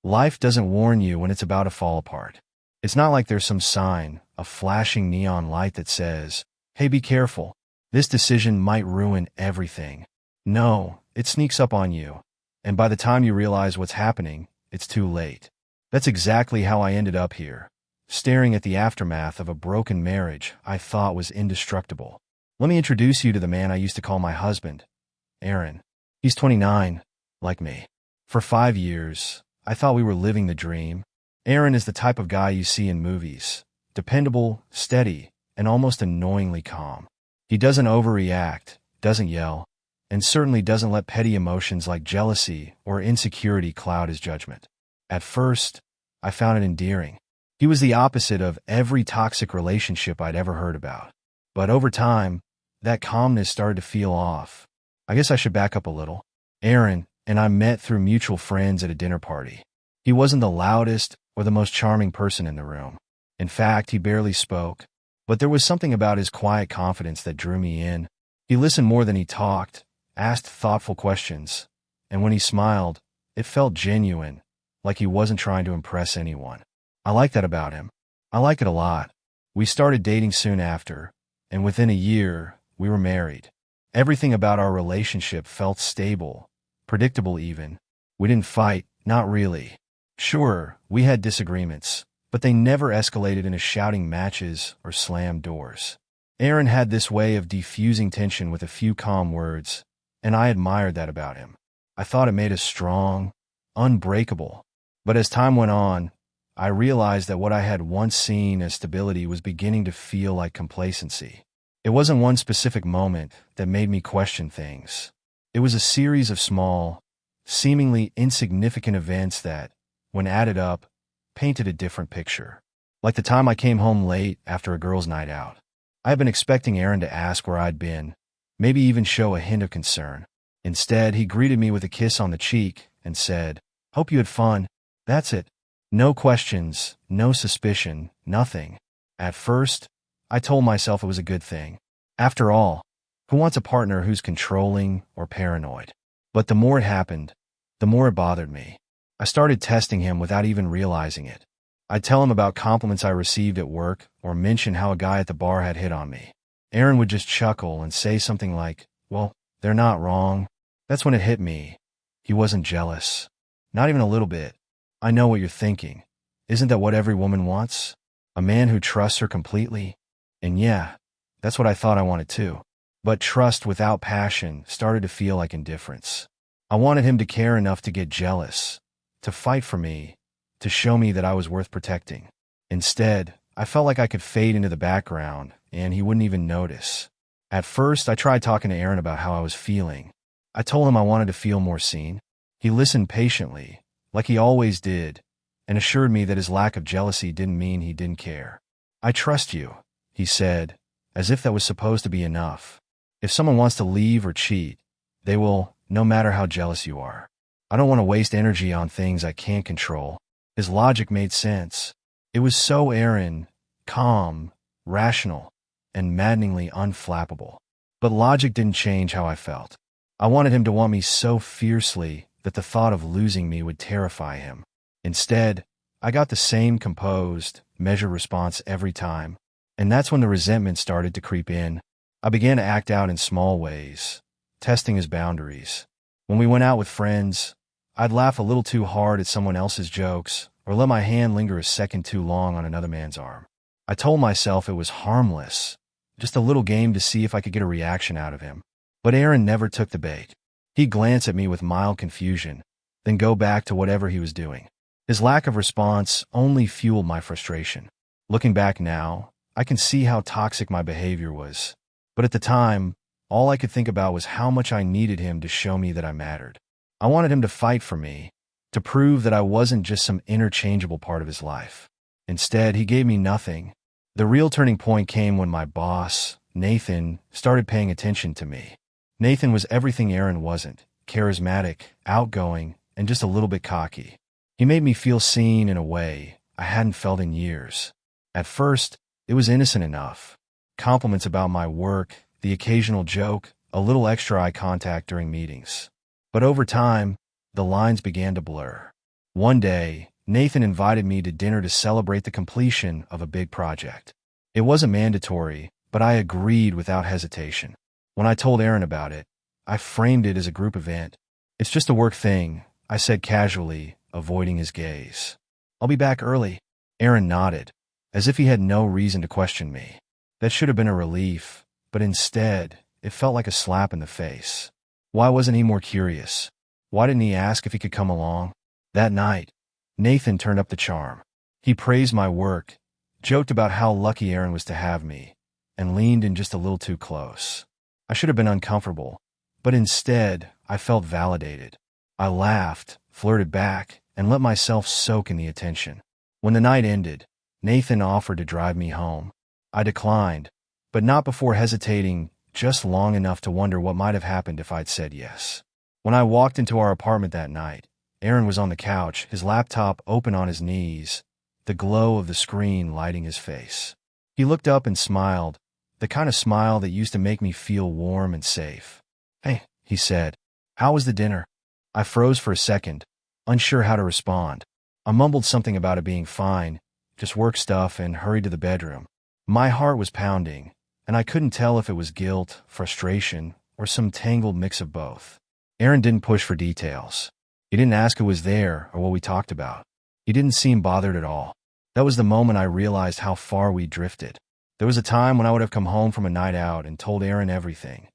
Life doesn't warn you when it's about to fall apart. It's not like there's some sign, a flashing neon light that says, hey, be careful. This decision might ruin everything. No, it sneaks up on you. And by the time you realize what's happening, it's too late. That's exactly how I ended up here, staring at the aftermath of a broken marriage I thought was indestructible. Let me introduce you to the man I used to call my husband, Aaron. He's 29, like me. For 5 years, I thought we were living the dream. Aaron is the type of guy you see in movies. Dependable, steady, and almost annoyingly calm. He doesn't overreact, doesn't yell, and certainly doesn't let petty emotions like jealousy or insecurity cloud his judgment. At first, I found it endearing. He was the opposite of every toxic relationship I'd ever heard about. But over time, that calmness started to feel off. I guess I should back up a little. Aaron and I met through mutual friends at a dinner party. He wasn't the loudest or the most charming person in the room. In fact, he barely spoke. But there was something about his quiet confidence that drew me in. He listened more than he talked, asked thoughtful questions, and when he smiled, it felt genuine, like he wasn't trying to impress anyone. I like that about him. I like it a lot. We started dating soon after, and within a year, we were married. Everything about our relationship felt stable, predictable even. We didn't fight, not really. Sure, we had disagreements, but they never escalated into shouting matches or slammed doors. Aaron had this way of defusing tension with a few calm words, and I admired that about him. I thought it made us strong, unbreakable. But as time went on, I realized that what I had once seen as stability was beginning to feel like complacency. It wasn't one specific moment that made me question things. It was a series of small, seemingly insignificant events that, when added up, painted a different picture. Like the time I came home late after a girls' night out. I had been expecting Aaron to ask where I'd been, maybe even show a hint of concern. Instead, he greeted me with a kiss on the cheek and said, "Hope you had fun." That's it. No questions, no suspicion, nothing. At first, I told myself it was a good thing. After all, who wants a partner who's controlling or paranoid? But the more it happened, the more it bothered me. I started testing him without even realizing it. I'd tell him about compliments I received at work or mention how a guy at the bar had hit on me. Aaron would just chuckle and say something like, "Well, they're not wrong." That's when it hit me. He wasn't jealous. Not even a little bit. I know what you're thinking. Isn't that what every woman wants? A man who trusts her completely? And yeah, that's what I thought I wanted too. But trust without passion started to feel like indifference. I wanted him to care enough to get jealous, to fight for me, to show me that I was worth protecting. Instead, I felt like I could fade into the background and he wouldn't even notice. At first, I tried talking to Aaron about how I was feeling. I told him I wanted to feel more seen. He listened patiently, like he always did, and assured me that his lack of jealousy didn't mean he didn't care. "I trust you," he said, as if that was supposed to be enough. "If someone wants to leave or cheat, they will, no matter how jealous you are. I don't want to waste energy on things I can't control." His logic made sense. It was so Aaron, calm, rational, and maddeningly unflappable. But logic didn't change how I felt. I wanted him to want me so fiercely that the thought of losing me would terrify him. Instead, I got the same composed, measured response every time, and that's when the resentment started to creep in. I began to act out in small ways, testing his boundaries. When we went out with friends, I'd laugh a little too hard at someone else's jokes or let my hand linger a second too long on another man's arm. I told myself it was harmless, just a little game to see if I could get a reaction out of him. But Aaron never took the bait. He'd glance at me with mild confusion, then go back to whatever he was doing. His lack of response only fueled my frustration. Looking back now, I can see how toxic my behavior was. But at the time, all I could think about was how much I needed him to show me that I mattered. I wanted him to fight for me, to prove that I wasn't just some interchangeable part of his life. Instead, he gave me nothing. The real turning point came when my boss, Nathan, started paying attention to me. Nathan was everything Aaron wasn't: charismatic, outgoing, and just a little bit cocky. He made me feel seen in a way I hadn't felt in years. At first, it was innocent enough. Compliments about my work, the occasional joke, a little extra eye contact during meetings. But over time, the lines began to blur. One day, Nathan invited me to dinner to celebrate the completion of a big project. It wasn't mandatory, but I agreed without hesitation. When I told Aaron about it, I framed it as a group event. "It's just a work thing," I said casually, avoiding his gaze. "I'll be back early." Aaron nodded, as if he had no reason to question me. That should have been a relief, but instead, it felt like a slap in the face. Why wasn't he more curious? Why didn't he ask if he could come along? That night, Nathan turned up the charm. He praised my work, joked about how lucky Aaron was to have me, and leaned in just a little too close. I should have been uncomfortable, but instead, I felt validated. I laughed, flirted back, and let myself soak in the attention. When the night ended, Nathan offered to drive me home. I declined, but not before hesitating just long enough to wonder what might have happened if I'd said yes. When I walked into our apartment that night, Aaron was on the couch, his laptop open on his knees, the glow of the screen lighting his face. He looked up and smiled, the kind of smile that used to make me feel warm and safe. "Hey," he said, "how was the dinner?" I froze for a second, unsure how to respond. I mumbled something about it being fine, just work stuff, and hurried to the bedroom. My heart was pounding, and I couldn't tell if it was guilt, frustration, or some tangled mix of both. Aaron didn't push for details. He didn't ask who was there or what we talked about. He didn't seem bothered at all. That was the moment I realized how far we drifted. There was a time when I would have come home from a night out and told Aaron everything.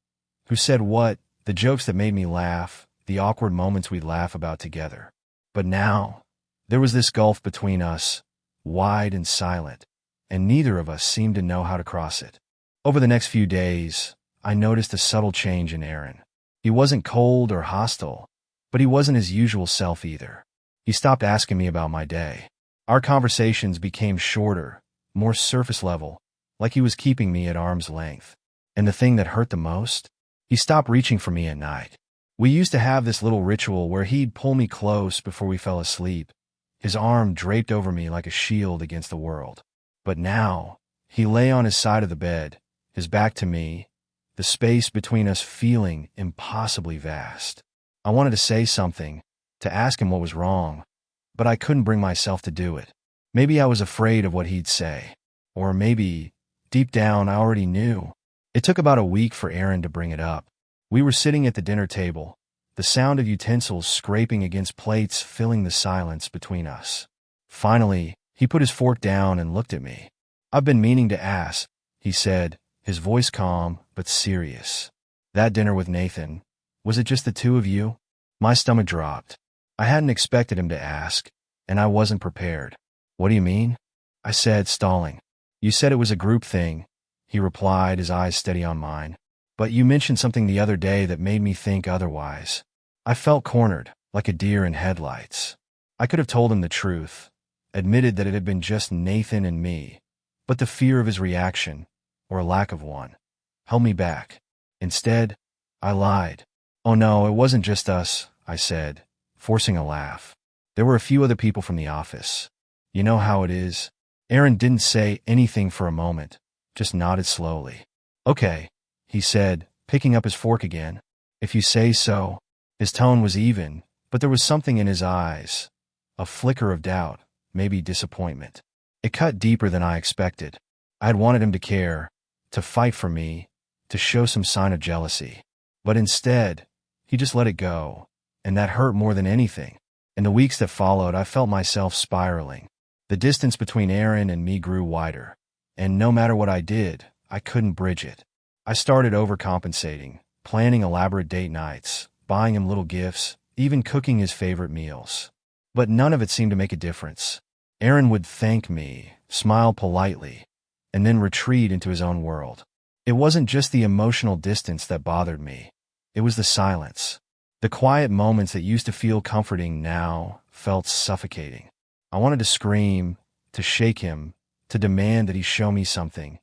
Who said what, the jokes that made me laugh, the awkward moments we'd laugh about together. But now, there was this gulf between us, wide and silent, and neither of us seemed to know how to cross it. Over the next few days, I noticed a subtle change in Aaron. He wasn't cold or hostile, but he wasn't his usual self either. He stopped asking me about my day. Our conversations became shorter, more surface level, like he was keeping me at arm's length. And the thing that hurt the most? He stopped reaching for me at night. We used to have this little ritual where he'd pull me close before we fell asleep, his arm draped over me like a shield against the world. But now, he lay on his side of the bed, his back to me, the space between us feeling impossibly vast. I wanted to say something, to ask him what was wrong, but I couldn't bring myself to do it. Maybe I was afraid of what he'd say. Or maybe, deep down, I already knew. It took about a week for Aaron to bring it up. We were sitting at the dinner table, the sound of utensils scraping against plates filling the silence between us. Finally, he put his fork down and looked at me. "I've been meaning to ask," he said, his voice calm but serious. "That dinner with Nathan, was it just the two of you?" My stomach dropped. I hadn't expected him to ask, and I wasn't prepared. "What do you mean?" I said, stalling. "You said it was a group thing," he replied, his eyes steady on mine. "But you mentioned something the other day that made me think otherwise." I felt cornered, like a deer in headlights. I could have told him the truth, admitted that it had been just Nathan and me, but the fear of his reaction, or lack of one, held me back. Instead, I lied. "Oh no, it wasn't just us," I said, forcing a laugh. "There were a few other people from the office. You know how it is." Aaron didn't say anything for a moment, just nodded slowly. "Okay," he said, picking up his fork again. "If you say so." His tone was even, but there was something in his eyes, a flicker of doubt, maybe disappointment. It cut deeper than I expected. I had wanted him to care, to fight for me, to show some sign of jealousy. But instead, he just let it go, and that hurt more than anything. In the weeks that followed, I felt myself spiraling. The distance between Aaron and me grew wider, and no matter what I did, I couldn't bridge it. I started overcompensating, planning elaborate date nights, buying him little gifts, even cooking his favorite meals. But none of it seemed to make a difference. Aaron would thank me, smile politely, and then retreat into his own world. It wasn't just the emotional distance that bothered me. It was the silence. The quiet moments that used to feel comforting now felt suffocating. I wanted to scream, to shake him, to demand that he show me something.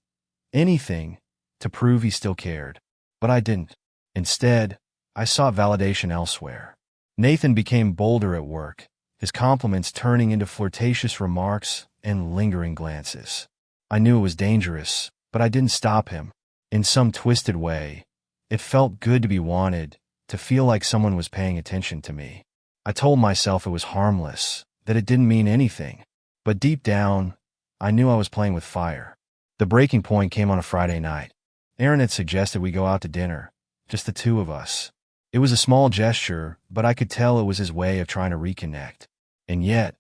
Anything to prove he still cared. But I didn't. Instead, I sought validation elsewhere. Nathan became bolder at work, his compliments turning into flirtatious remarks and lingering glances. I knew it was dangerous, but I didn't stop him. In some twisted way, it felt good to be wanted, to feel like someone was paying attention to me. I told myself it was harmless, that it didn't mean anything. But deep down, I knew I was playing with fire. The breaking point came on a Friday night. Aaron had suggested we go out to dinner, just the two of us. It was a small gesture, but I could tell it was his way of trying to reconnect. And yet,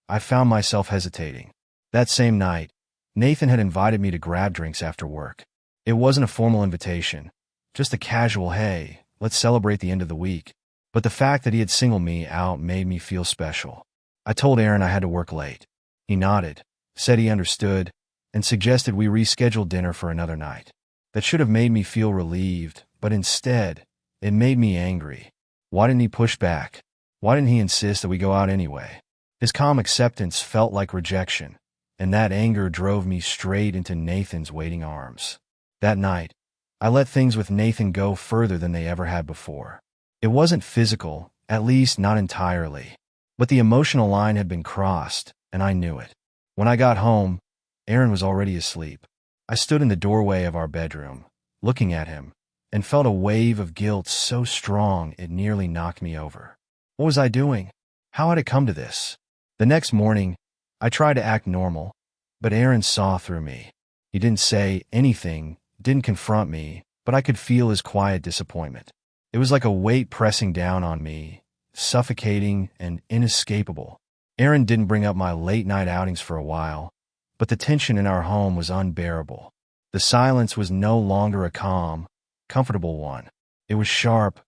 I found myself hesitating. That same night, Nathan had invited me to grab drinks after work. It wasn't a formal invitation, just a casual, hey, let's celebrate the end of the week. But the fact that he had singled me out made me feel special. I told Aaron I had to work late. He nodded, said he understood, and suggested we reschedule dinner for another night. That should have made me feel relieved, but instead, it made me angry. Why didn't he push back? Why didn't he insist that we go out anyway? His calm acceptance felt like rejection, and that anger drove me straight into Nathan's waiting arms. That night, I let things with Nathan go further than they ever had before. It wasn't physical, at least not entirely, but the emotional line had been crossed, and I knew it. When I got home, Aaron was already asleep. I stood in the doorway of our bedroom, looking at him, and felt a wave of guilt so strong it nearly knocked me over. What was I doing? How had it come to this? The next morning, I tried to act normal, but Aaron saw through me. He didn't say anything, didn't confront me, but I could feel his quiet disappointment. It was like a weight pressing down on me, suffocating and inescapable. Aaron didn't bring up my late-night outings for a while, but the tension in our home was unbearable. The silence was no longer a calm, comfortable one. It was sharp,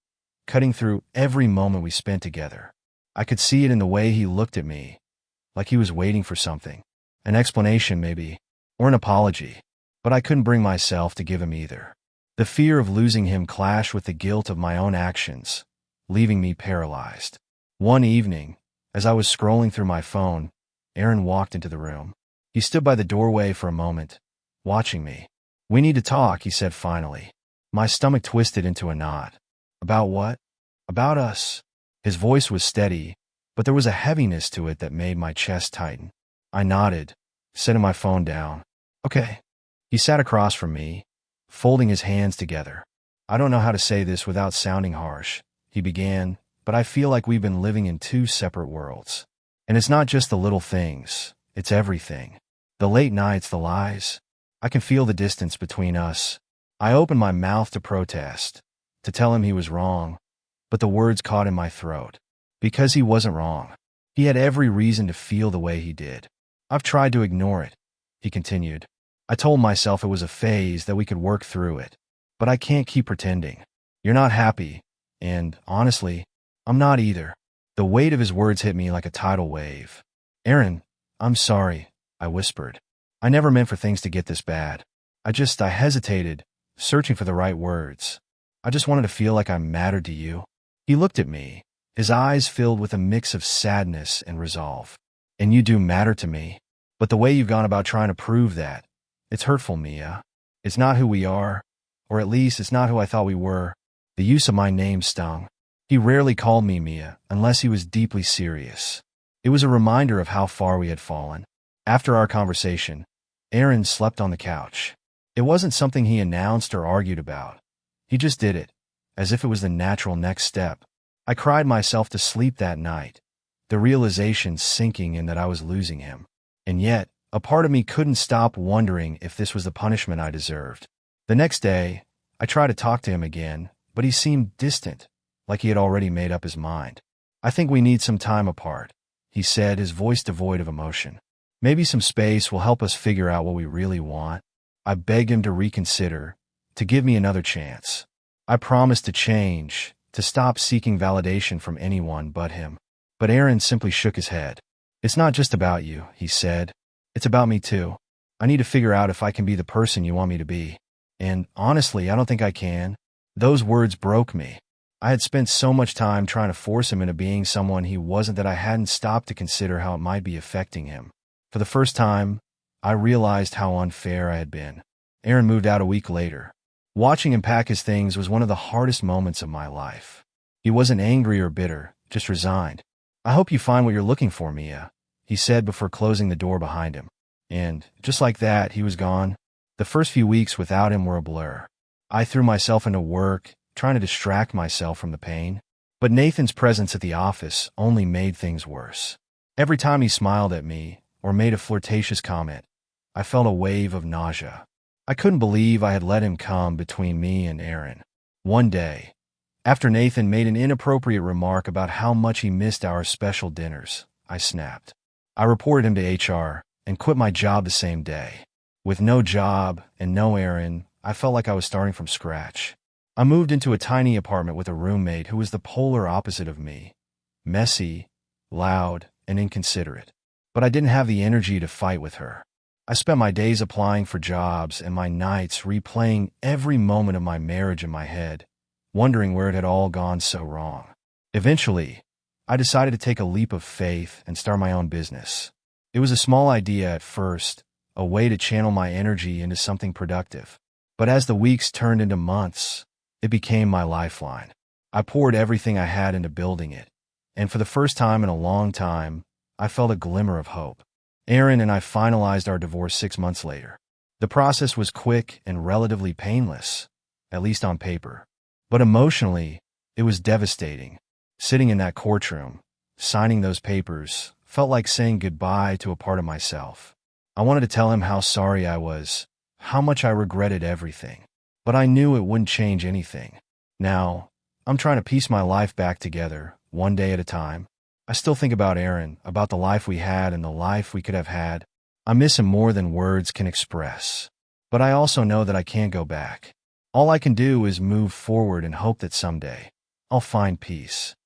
cutting through every moment we spent together. I could see it in the way he looked at me, like he was waiting for something. An explanation, maybe, or an apology. But I couldn't bring myself to give him either. The fear of losing him clashed with the guilt of my own actions, leaving me paralyzed. One evening, as I was scrolling through my phone, Aaron walked into the room. He stood by the doorway for a moment, watching me. "We need to talk," he said finally. My stomach twisted into a knot. "About what?" "About us." His voice was steady, but there was a heaviness to it that made my chest tighten. I nodded, setting my phone down. "Okay." He sat across from me, folding his hands together. "I don't know how to say this without sounding harsh," he began, "but I feel like we've been living in two separate worlds. And it's not just the little things, it's everything. The late nights, the lies. I can feel the distance between us." I opened my mouth to protest, to tell him he was wrong, but the words caught in my throat. Because he wasn't wrong. He had every reason to feel the way he did. "I've tried to ignore it," he continued. "I told myself it was a phase, that we could work through it. But I can't keep pretending. You're not happy, and, honestly, I'm not either." The weight of his words hit me like a tidal wave. "Aaron, I'm sorry," I whispered. "I never meant for things to get this bad. I hesitated, searching for the right words. I just wanted to feel like I mattered to you." He looked at me, his eyes filled with a mix of sadness and resolve. "And you do matter to me. But the way you've gone about trying to prove that, it's hurtful, Mia. It's not who we are, or at least it's not who I thought we were." The use of my name stung. He rarely called me Mia, unless he was deeply serious. It was a reminder of how far we had fallen. After our conversation, Aaron slept on the couch. It wasn't something he announced or argued about. He just did it, as if it was the natural next step. I cried myself to sleep that night, the realization sinking in that I was losing him. And yet, a part of me couldn't stop wondering if this was the punishment I deserved. The next day, I tried to talk to him again, but he seemed distant, like he had already made up his mind. "I think we need some time apart," he said, his voice devoid of emotion. "Maybe some space will help us figure out what we really want." I begged him to reconsider, to give me another chance. I promised to change, to stop seeking validation from anyone but him. But Aaron simply shook his head. "It's not just about you," he said. "It's about me too. I need to figure out if I can be the person you want me to be. And honestly, I don't think I can." Those words broke me. I had spent so much time trying to force him into being someone he wasn't that I hadn't stopped to consider how it might be affecting him. For the first time, I realized how unfair I had been. Aaron moved out a week later. Watching him pack his things was one of the hardest moments of my life. He wasn't angry or bitter, just resigned. "I hope you find what you're looking for, Mia," he said before closing the door behind him. And, just like that, he was gone. The first few weeks without him were a blur. I threw myself into work, trying to distract myself from the pain. But Nathan's presence at the office only made things worse. Every time he smiled at me or made a flirtatious comment, I felt a wave of nausea. I couldn't believe I had let him come between me and Erin. One day, after Nathan made an inappropriate remark about how much he missed our special dinners, I snapped. I reported him to HR and quit my job the same day. With no job and no Erin, I felt like I was starting from scratch. I moved into a tiny apartment with a roommate who was the polar opposite of me. Messy, loud, and inconsiderate. But I didn't have the energy to fight with her. I spent my days applying for jobs and my nights replaying every moment of my marriage in my head, wondering where it had all gone so wrong. Eventually, I decided to take a leap of faith and start my own business. It was a small idea at first, a way to channel my energy into something productive. But as the weeks turned into months, it became my lifeline. I poured everything I had into building it, and for the first time in a long time, I felt a glimmer of hope. Erin and I finalized our divorce 6 months later. The process was quick and relatively painless, at least on paper. But emotionally, it was devastating. Sitting in that courtroom, signing those papers, felt like saying goodbye to a part of myself. I wanted to tell him how sorry I was, how much I regretted everything. But I knew it wouldn't change anything. Now, I'm trying to piece my life back together, one day at a time. I still think about Erin, about the life we had and the life we could have had. I miss him more than words can express. But I also know that I can't go back. All I can do is move forward and hope that someday I'll find peace.